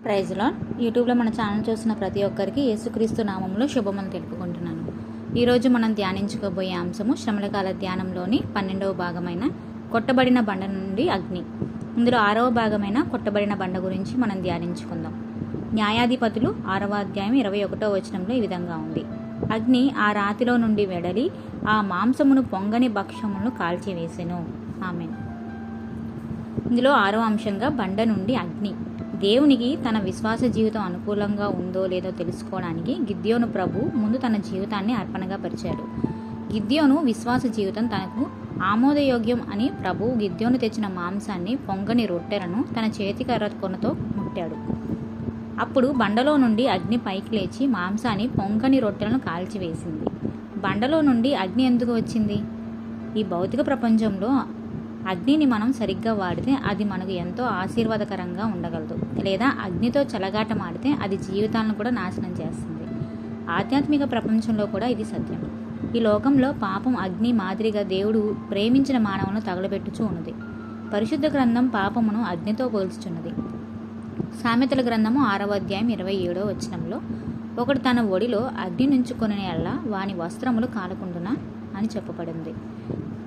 Praise lord. యూట్యూబ్లో మన channel చూసిన ప్రతి ఒక్కరికి యేసుక్రీస్తు నామంలో శుభమని తెలుపుకుంటున్నాను. ఈరోజు మనం ధ్యానించుకోబోయే అంశము శ్రమలకాల ధ్యానంలోని 12వ భాగమైన కొట్టబడిన బండ నుండి అగ్ని. ఇందులో 6వ భాగమైన కొట్టబడిన బండ గురించి మనం ధ్యానించుకుందాం. న్యాయాధిపతులు 6వ అధ్యాయం 21వ వచనంలో ఈ విధంగా ఉంది: అగ్ని ఆ రాతిలో నుండి వెడలి ఆ మాంసమును పొంగని భక్ష్యములను కాల్చివేసెను. ఆమేన్. ఇందులో 6వ అంశంగా బండ నుండి అగ్ని. దేవునికి తన విశ్వాస జీవితం అనుకూలంగా ఉందో లేదో తెలుసుకోవడానికి గిద్యోను ప్రభు ముందు తన జీవితాన్ని అర్పణగా పరిచాడు. గిద్యోను విశ్వాస జీవితం తనకు ఆమోదయోగ్యం అని ప్రభు గిద్యోను తెచ్చిన మాంసాన్ని పొంగని రొట్టెలను తన చేతికర్ర కొనతో ముట్టాడు. అప్పుడు బండలో నుండి అగ్ని పైకి లేచి మాంసాన్ని పొంగని రొట్టెలను కాల్చివేసింది. బండలో నుండి అగ్ని ఎందుకు వచ్చింది? ఈ భౌతిక ప్రపంచంలో అగ్నిని మనం సరిగ్గా వాడితే అది మనకు ఎంతో ఆశీర్వాదకరంగా ఉండగలదు, లేదా అగ్నితో చెలగాటమాడితే అది జీవితాలను కూడా నాశనం చేస్తుంది. ఆధ్యాత్మిక ప్రపంచంలో కూడా ఇది సత్యం. ఈ లోకంలో పాపం అగ్ని మాదిరిగా దేవుడు ప్రేమించిన మానవులను తగలబెట్టుచూ ఉన్నది. పరిశుద్ధ గ్రంథం పాపమును అగ్నితో పోల్చుచున్నది. సామెతల గ్రంథము 6వ అధ్యాయం 27వ వచనంలో, ఒకడు తన ఒడిలో అగ్ని నుంచుకొనిన యెడల వాని వస్త్రములు కాలకుండునా అని చెప్పబడింది.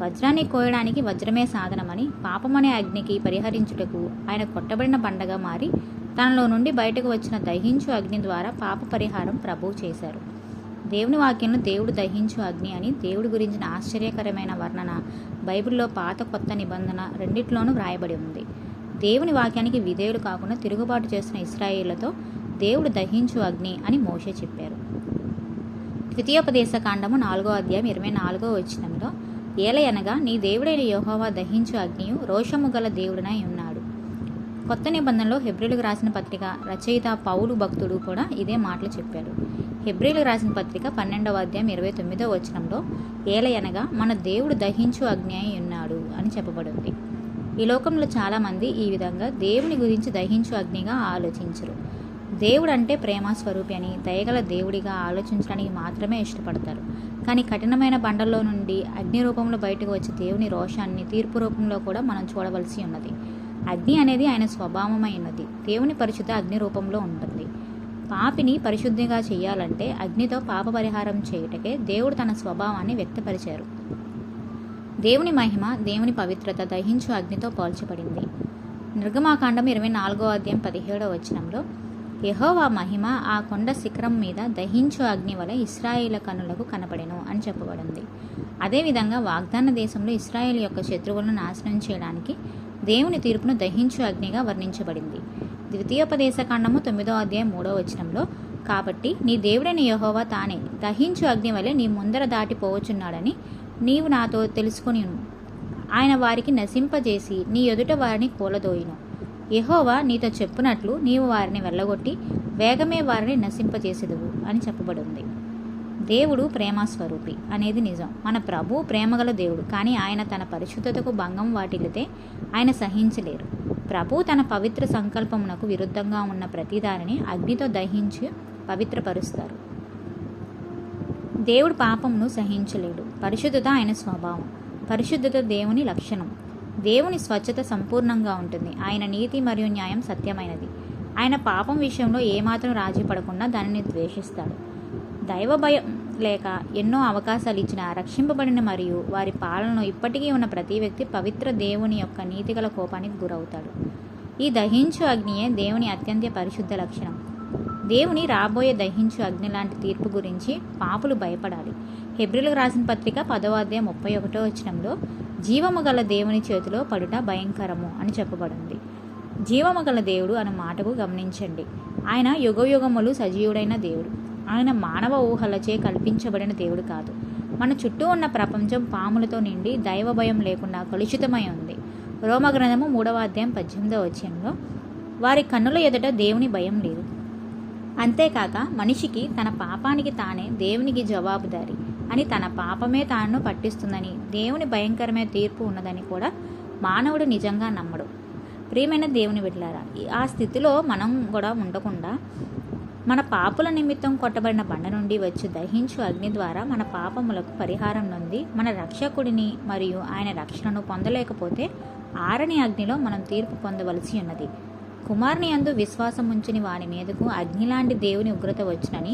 వజ్రాన్ని కోయడానికి వజ్రమే సాధనమని, పాపమనే అగ్నికి పరిహరించుటకు ఆయన కొట్టబడిన బండగా మారి తనలో నుండి బయటకు వచ్చిన దహించు అగ్ని ద్వారా పాప పరిహారం ప్రభువు చేశారు. దేవుని వాక్యంలో దేవుడు దహించు అగ్ని అని దేవుడి గురించిన ఆశ్చర్యకరమైన వర్ణన బైబిల్లో పాత కొత్త నిబంధన రెండిట్లోనూ వ్రాయబడి ఉంది. దేవుని వాక్యానికి విధేయులు కాకుండా తిరుగుబాటు చేసిన ఇశ్రాయేళ్లతో దేవుడు దహించు అగ్ని అని మోషే చెప్పారు. ద్వితీయోపదేశ కాండము 4వ అధ్యాయం 24వ వచనంలో, ఏలయనగా నీ దేవుడైన యెహోవా దహించు అగ్నియు రోషము గల దేవుడనై ఉన్నాడు. కొత్త నిబంధనలో హెబ్రీలకు రాసిన పత్రిక రచయిత పౌలు భక్తుడు కూడా ఇదే మాటలు చెప్పాడు. హెబ్రీలకు రాసిన పత్రిక 12వ అధ్యాయం 29వ వచనంలో, ఏలయనగా మన దేవుడు దహించు అగ్ని అయి ఉన్నాడు అని చెప్పబడింది. ఈ లోకంలో చాలామంది ఈ విధంగా దేవుని గురించి దహించు అగ్నిగా ఆలోచించరు. దేవుడు అంటే ప్రేమ స్వరూపి అని, దయగల దేవుడిగా ఆలోచించడానికి మాత్రమే ఇష్టపడతారు. కానీ కఠినమైన బండల్లో నుండి అగ్ని రూపంలో బయటకు వచ్చే దేవుని రోషాన్ని తీర్పు రూపంలో కూడా మనం చూడవలసి ఉన్నది. అగ్ని అనేది ఆయన స్వభావమై ఉన్నది. దేవుని పరిశుద్ధ అగ్ని రూపంలో ఉంటుంది. పాపిని పరిశుద్ధిగా చేయాలంటే అగ్నితో పాప పరిహారం చేయుటకే దేవుడు తన స్వభావాన్ని వ్యక్తపరిచారు. దేవుని మహిమ, దేవుని పవిత్రత దహించు అగ్నితో పోల్చబడింది. నిర్గమాకాండం 24వ అధ్యాయం 17వ వచనంలో, యెహోవా మహిమ ఆ కొండ శిఖరం మీద దహించు అగ్ని వలె ఇశ్రాయేలు కన్నులకు కనపడెను అని చెప్పబడింది. అదేవిధంగా వాగ్దాన దేశంలో ఇశ్రాయేలు యొక్క శత్రువులను నాశనం చేయడానికి దేవుని తీర్పును దహించు అగ్నిగా వర్ణించబడింది. ద్వితీయోపదేశ కాండము 9వ అధ్యాయం 3వ వచనంలో, కాబట్టి నీ దేవుడైన యెహోవా తానే దహించు అగ్ని వలె నీ ముందర దాటిపోవచ్చున్నాడని నీవు నాతో తెలుసుకొని, ఆయన వారికి నశింపజేసి నీ ఎదుట వారిని కూలదోయును. యెహోవా నీతో చెప్పునట్లు నీవు వారిని వెళ్ళగొట్టి వేగమే వారిని నశింపజేసేదువు అని చెప్పబడింది. దేవుడు ప్రేమస్వరూపి అనేది నిజం. మన ప్రభు ప్రేమగల దేవుడు. కానీ ఆయన తన పరిశుద్ధతకు భంగం వాటిల్లితే ఆయన సహించలేరు. ప్రభు తన పవిత్ర సంకల్పమునకు విరుద్ధంగా ఉన్న ప్రతిదానిని అగ్నితో దహించి పవిత్రపరుస్తారు. దేవుడు పాపమును సహించలేడు. పరిశుద్ధత ఆయన స్వభావం. పరిశుద్ధత దేవుని లక్షణం. దేవుని స్వచ్ఛత సంపూర్ణంగా ఉంటుంది. ఆయన నీతి మరియు న్యాయం సత్యమైనది. ఆయన పాపం విషయంలో ఏమాత్రం రాజీ పడకుండా దానిని ద్వేషిస్తాడు. దైవ భయం లేక ఎన్నో అవకాశాలు ఇచ్చిన రక్షింపబడిన మరియు వారి పాలనలో ఇప్పటికీ ఉన్న ప్రతి వ్యక్తి పవిత్ర దేవుని యొక్క నీతిగల కోపానికి గురవుతాడు. ఈ దహించు అగ్నియే దేవుని అత్యంత పరిశుద్ధ లక్షణం. దేవుని రాబోయే దహించు అగ్ని లాంటి తీర్పు గురించి పాపులు భయపడాలి. హెబ్రీలకు రాసిన పత్రిక 10వ అధ్యాయం 31వ వచనంలో, జీవము గల దేవుని చేతిలో పడుట భయంకరము అని చెప్పబడింది. జీవము గల దేవుడు అనే మాటకు గమనించండి. ఆయన యుగయుగములు సజీవుడైన దేవుడు. ఆయన మానవ ఊహలచే కల్పించబడిన దేవుడు కాదు. మన చుట్టూ ఉన్న ప్రపంచం పాములతో నిండి దైవ భయం లేకుండా కలుషితమై ఉంది. రోమగ్రంథము 3వ అధ్యాయం 18వ వచనంలో, వారి కన్నుల ఎదుట దేవుని భయం లేదు. అంతేకాక మనిషికి తన పాపానికి తానే దేవునికి జవాబుదారి అని, తన పాపమే తాను పట్టిస్తుందని, దేవుని భయంకరమైన తీర్పు ఉన్నదని కూడా మానవుడు నిజంగా నమ్మడు. ప్రియమైన దేవుని బిడ్డలారా, ఆ స్థితిలో మనం కూడా ఉండకుండా మన పాపుల నిమిత్తం కొట్టబడిన బండ నుండి వచ్చి దహించు అగ్ని ద్వారా మన పాపములకు పరిహారం నొంది మన రక్షకుడిని మరియు ఆయన రక్షణను పొందలేకపోతే ఆరని అగ్నిలో మనం తీర్పు పొందవలసి ఉన్నది. కుమారుని యందు విశ్వాసం ఉంచుని వాని మీదకు అగ్నిలాంటి దేవుని ఉగ్రత వచ్చునని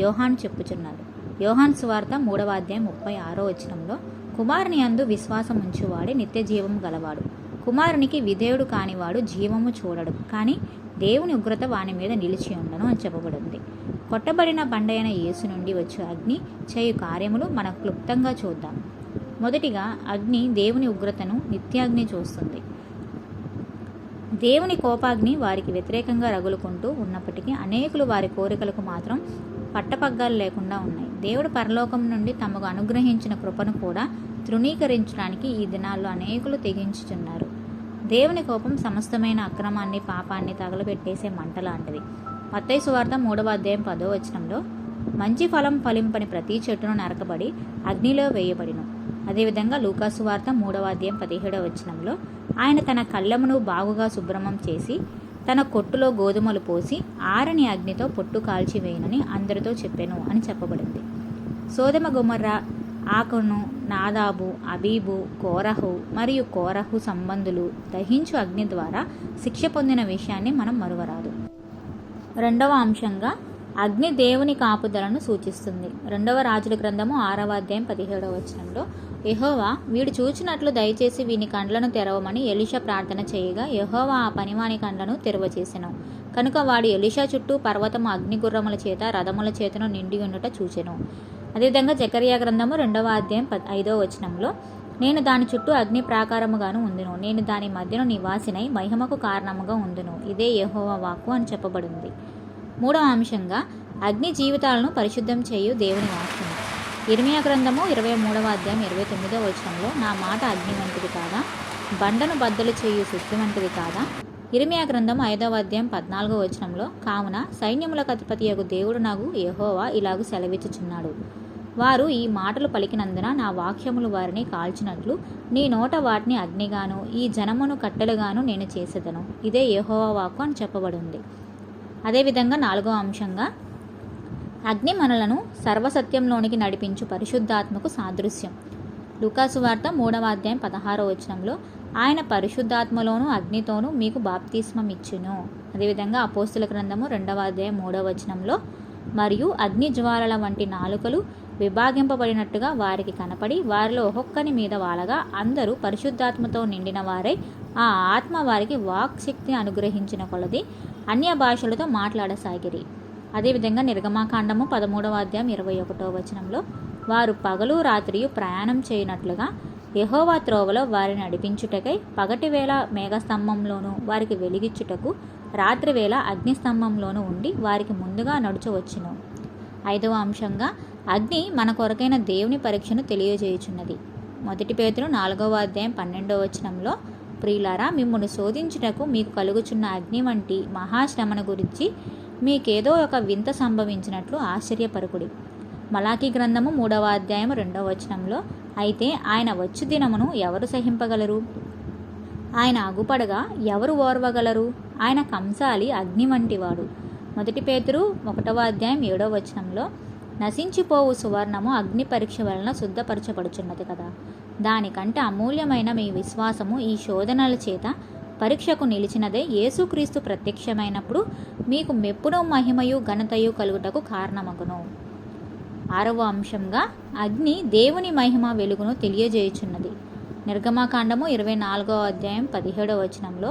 యోహాను చెప్పుచున్నాడు. యోహాను సువార్త 3:36 వచనంలో కుమారుని యందు విశ్వాసం ఉంచువాడే నిత్య జీవము గలవాడు. కుమారునికి విధేయుడు కానివాడు జీవము చూడడు, కానీ దేవుని ఉగ్రత వాని మీద నిలిచి ఉండను అని చెప్పబడింది. కొట్టబడిన బండైన యేసు నుండి వచ్చే అగ్ని చేయు కార్యములు మనం క్లుప్తంగా చూద్దాం. మొదటిగా అగ్ని దేవుని ఉగ్రతను నిత్యాగ్ని చూస్తుంది. దేవుని కోపాగ్ని వారికి వ్యతిరేకంగా రగులుకుంటూ ఉన్నప్పటికీ అనేకులు వారి కోరికలకు మాత్రం పట్టపగ్గాలు లేకుండా ఉన్నాయి. దేవుడు పరలోకం నుండి తమకు అనుగ్రహించిన కృపను కూడా తృణీకరించడానికి ఈ దినాల్లో అనేకులు తెగించుచున్నారు. దేవుని కోపం సమస్తమైన అక్రమాన్ని, పాపాన్ని తగలబెట్టేసే మంట లాంటిది. మత్తయి సువార్త 3:10 వచనంలో మంచి ఫలం ఫలింపని ప్రతి చెట్టును నరకబడి అగ్నిలో వేయబడిను. అదేవిధంగా లూకాసు వార్త 3:17 వచనంలో ఆయన తన కళ్ళమును బాగుగా శుభ్రమం చేసి తన కొట్టులో గోధుమలు పోసి ఆరని అగ్నితో పొట్టు కాల్చివేయనని అందరితో చెప్పెను అని చెప్పబడింది. సోదమ గొమొర్రా, ఆకను, నాదాబు, అబీబు, కోరహు మరియు కోరహు సంబంధులు దహించు అగ్ని ద్వారా శిక్ష పొందిన విషయాన్ని మనం మరువరాదు. రెండవ అంశంగా అగ్ని దేవుని కాపుదలను సూచిస్తుంది. 2వ రాజుల గ్రంథము 6:17 వచనంలో యెహోవా వీడు చూచినట్లు దయచేసి వీని కండ్లను తెరవమని ఎలీషా ప్రార్థన చేయగా యెహోవా ఆ పనివాని కండ్లను తెరవచేసెను. కనుక వాడు ఎలీషా చుట్టూ పర్వతము అగ్నిగుర్రముల చేత రథముల చేతను నిండి ఉండుట చూచెను. అదేవిధంగా జకర్యా గ్రంథము 2:5 వచనంలో నేను దాని చుట్టూ అగ్ని ప్రాకారముగాను ఉందును, నేను దాని మధ్యను నివాసినై మహిమకు కారణముగా ఉందును, ఇదే యెహోవా వాక్కు అని చెప్పబడింది. మూడవ అంశంగా అగ్ని జీవితాలను పరిశుద్ధం చేయు దేవుని వాక్యం. ఇర్మియా గ్రంథము 23:29 వచనంలో నా మాట అగ్ని వంటిది కాదా, బండను బద్దలు చేయు శక్తి వంటిది కాదా. ఇర్మియా గ్రంథం 5:14 వచనంలో కావున సైన్యములకు అధిపతియగు దేవుడు నాకు యెహోవా ఇలాగు సెలవిచ్చుచున్నాడు, వారు ఈ మాటలు పలికినందున నా వాక్యములు వారిని కాల్చినట్లు నీ నోట వాటిని అగ్నిగాను ఈ జనమును కట్టెలుగాను నేను చేసేదను, ఇదే యెహోవా వాక్కు అని చెప్పబడింది. అదేవిధంగా నాలుగో అంశంగా అగ్ని మనలను సర్వసత్యంలోనికి నడిపించు పరిశుద్ధాత్మకు సాదృశ్యం. లూకాసు వార్త 3:16 వచనంలో ఆయన పరిశుద్ధాత్మలోను అగ్నితోనూ మీకు బాప్తిస్మం ఇచ్చును. అదేవిధంగా అపోస్తుల గ్రంథము 2:3 వచనంలో మరియు అగ్ని జ్వాలల వంటి నాలుకలు విభాగింపబడినట్టుగా వారికి కనపడి వారిలో ఒక్కొక్కని మీద వాలగా అందరూ పరిశుద్ధాత్మతో నిండిన వారై ఆ ఆత్మ వారికి వాక్ శక్తిని అనుగ్రహించిన కొలది అన్య భాషలతో మాట్లాడసాగిరి. అదేవిధంగా నిర్గమాకాండము 13:21 వచనంలో వారు పగలు రాత్రియు ప్రయాణం చేయనట్లుగా యెహోవా త్రోవలో వారిని నడిపించుటకై పగటివేళ మేఘస్తంభంలోనూ వారికి వెలిగించుటకు రాత్రివేళ అగ్నిస్తంభంలోనూ ఉండి వారికి ముందుగా నడుచవచ్చును. ఐదవ అంశంగా అగ్ని మన కొరకైన దేవుని పరీక్షను తెలియజేయుచున్నది. 1 పేతురు 4:12 వచనంలో ప్రియులారా, మిమ్మును శోధించుటకు మీకు కలుగుచున్న అగ్ని వంటి మహాశ్రమను గురించి మీకేదో ఒక వింత సంభవించినట్లు ఆశ్చర్యపరకుడి. మలాకీ గ్రంథము 3:2 వచనంలో అయితే ఆయన వచ్చు దినమును ఎవరు సహింపగలరు, ఆయన అగుపడగా ఎవరు ఓర్వగలరు, ఆయన కంసాలి అగ్ని వంటివాడు. 1 పేతురు 1:7 వచనంలో నశించిపోవు సువర్ణము అగ్ని పరీక్ష వలన శుద్ధపరచబడుచున్నది కదా, దానికంటే అమూల్యమైన మీ విశ్వాసము ఈ శోధనల చేత పరీక్షకు నిలిచినదే యేసుక్రీస్తు ప్రత్యక్షమైనప్పుడు మీకు మెప్పును మహిమయు ఘనతయు కలుగుటకు కారణమగును. ఆరవ అంశంగా అగ్ని దేవుని మహిమ వెలుగును తెలియజేయుచున్నది. నిర్గమాకాండము 24:17 వచనంలో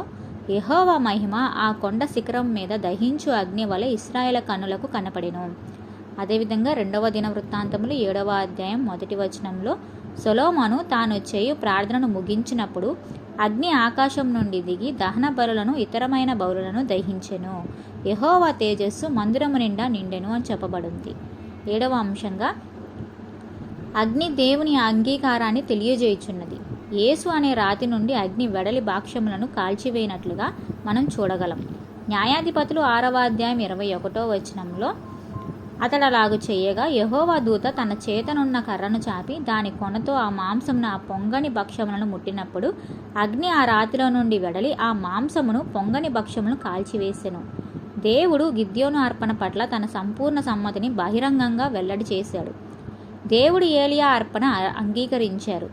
యెహోవా మహిమ ఆ కొండ శిఖరం మీద దహించు అగ్ని వలె ఇశ్రాయేలు కన్నులకు కనపడెను. అదేవిధంగా 2వ దినవృత్తాంతములు 7:1 వచనంలో సొలొమోను తాను చేయు ప్రార్థనను ముగించినప్పుడు అగ్ని ఆకాశం నుండి దిగి దహన బలులను ఇతరమైన బలులను దహించెను, యెహోవా తేజస్సు మందిరము నిండా నిండెను అని చెప్పబడింది. 7వ అంశంగా అగ్ని దేవుని అంగీకారాన్ని తెలియజేయుచున్నది. యేసు అనే రాతి నుండి అగ్ని వెడలి భాక్ష్యములను కాల్చివేయనట్లుగా మనం చూడగలం. న్యాయాధిపతులు 6:21 వచనంలో అతడు అలాగు చేయగా యెహోవా దూత తన చేతనున్న కర్రను చాపి దాని కొనతో ఆ మాంసమును ఆ పొంగని భక్ష్యములను ముట్టినప్పుడు అగ్ని ఆ రాతిలో నుండి వెడలి ఆ మాంసమును పొంగని భక్ష్యములను కాల్చివేసెను. దేవుడు గిద్యోను అర్పణ పట్ల తన సంపూర్ణ సమ్మతిని బహిరంగంగా వెల్లడి చేశాడు. దేవుడు ఏలియా అర్పణ అంగీకరించారు.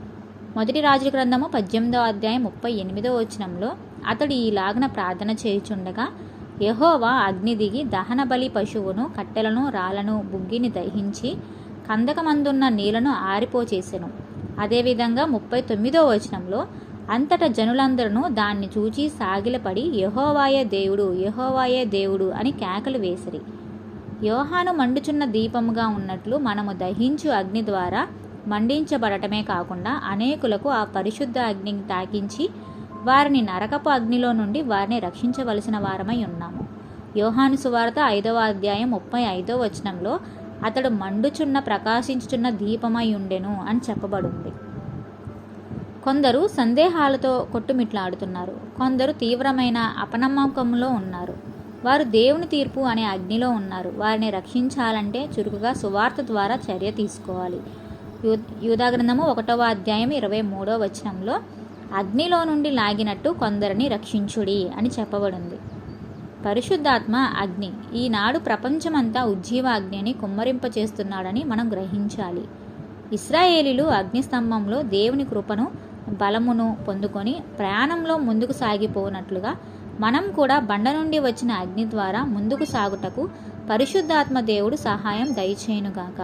1 రాజుల గ్రంథము 18:38 వచనంలో అతడు ఈలాగున ప్రార్థన చేయుచుండగా యెహోవా అగ్ని దిగి దహనబలి పశువును, కట్టెలను, రాళ్లను, బుగ్గిని దహించి కందకమందున్న నీళ్లను ఆరిపోచేసెను. అదేవిధంగా 39వ వచనంలో అంతటా జనులందరూ దాన్ని చూచి సాగిలపడి యెహోవాయే దేవుడు, యెహోవాయే దేవుడు అని కేకలు వేసిరి. యోహాను మండుచున్న దీపముగా ఉన్నట్లు మనము దహించు అగ్ని ద్వారా మండించబడటమే కాకుండా అనేకులకు ఆ పరిశుద్ధ అగ్నిని తాకించి వారిని నరకపు అగ్నిలో నుండి వారిని రక్షించవలసిన వారమై ఉన్నాము. యోహాను సువార్త 5వ అధ్యాయం 35వ వచనంలో అతడు మండుచున్న ప్రకాశించుచున్న దీపమై ఉండెను అని చెప్పబడింది. కొందరు సందేహాలతో కొట్టుమిట్లాడుతున్నారు. కొందరు తీవ్రమైన అపనమ్మకంలో ఉన్నారు. వారు దేవుని తీర్పు అనే అగ్నిలో ఉన్నారు. వారిని రక్షించాలంటే చురుకుగా సువార్త ద్వారా చర్య తీసుకోవాలి. యూదాగ్రంథము 1వ అధ్యాయం 23వ వచనంలో అగ్నిలో నుండి లాగినట్టు కొందరిని రక్షించుడి అని చెప్పబడింది. పరిశుద్ధాత్మ అగ్ని ఈనాడు ప్రపంచమంతా ఉజ్జీవ అగ్నిని కుమ్మరింపచేస్తున్నాడని మనం గ్రహించాలి. ఇశ్రాయేలీలు అగ్నిస్తంభంలో దేవుని కృపను, బలమును పొందుకొని ప్రయాణంలో ముందుకు సాగిపోనట్లుగా మనం కూడా బండ నుండి వచ్చిన అగ్ని ద్వారా ముందుకు సాగుటకు పరిశుద్ధాత్మ దేవుడు సహాయం దయచేయునుగాక.